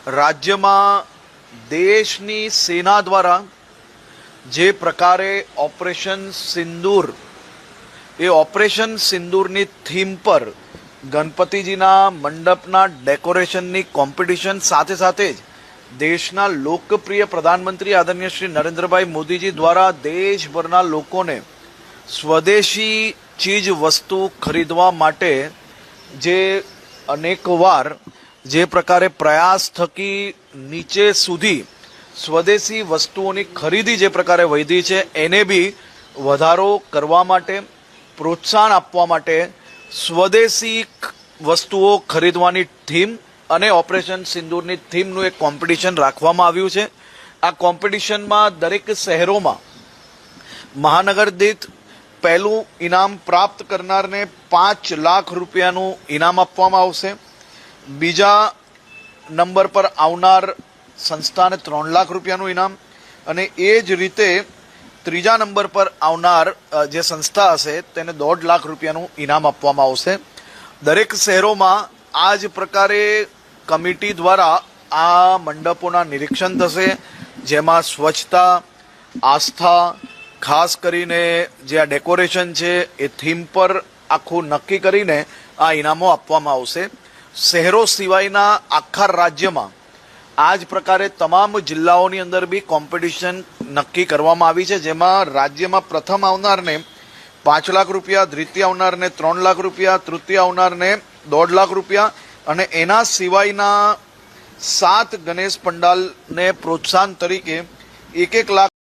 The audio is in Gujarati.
રાજ્યમાં દેશની સેના દ્વારા જે પ્રકારે ઓપરેશન સિંદૂર એ ઓપરેશન સિંદૂરની થીમ પર ગણપતિજીના મંડપના ડેકોરેશનની કોમ્પિટિશન સાથે સાથે જ દેશના લોકપ્રિય પ્રધાનમંત્રી આદરણીય શ્રી નરેન્દ્રભાઈ મોદીજી દ્વારા દેશભરના લોકોને સ્વદેશી ચીજ વસ્તુ ખરીદવા માટે જે અનેકવાર જે પ્રકારે પ્રયાસ થકી નીચે સુધી સ્વદેશી વસ્તુઓની ખરીદી જે પ્રકારે વધી છે એને બી વધારો કરવા માટે પ્રોત્સાહન આપવા માટે સ્વદેશી વસ્તુઓ ખરીદવાની થીમ અને ઓપરેશન સિંદૂરની થીમનું એક કોમ્પિટિશન રાખવામાં આવ્યું છે। આ કોમ્પિટિશનમાં દરેક શહેરોમાં મહાનગર દીઠ પહેલું ઇનામ પ્રાપ્ત કરનારને 5 લાખ રૂપિયાનું ઇનામ આપવામાં આવશે। બીજા નંબર પર આવનાર સંસ્થાને 3 લાખ રૂપિયાનું ઇનામ અને એ જ રીતે ત્રીજા નંબર પર આવનાર જે સંસ્થા હશે તેને 1.5 લાખ રૂપિયાનું ઇનામ આપવામાં આવશે। દરેક શહેરોમાં આ જ પ્રકારે કમિટી દ્વારા આ મંડપોના નિરીક્ષણ થશે, જેમાં સ્વચ્છતા, આસ્થા, ખાસ કરીને જે આ ડેકોરેશન છે એ થીમ પર આખું નક્કી કરીને આ ઇનામો આપવામાં આવશે। શહેરો સિવાયના આખા રાજ્યમાં આ જ પ્રકારે તમામ જિલ્લાઓની અંદર બી કોમ્પિટિશન નક્કી કરવામાં આવી છે, જેમાં રાજ્યમાં પ્રથમ આવનારને 5 લાખ રૂપિયા, દ્વિતીય આવનારને 3 લાખ રૂપિયા, તૃતીય આવનારને 1.5 લાખ રૂપિયા અને એના સિવાયના 7 ગણેશ પંડાલને પ્રોત્સાહન તરીકે 1 લાખ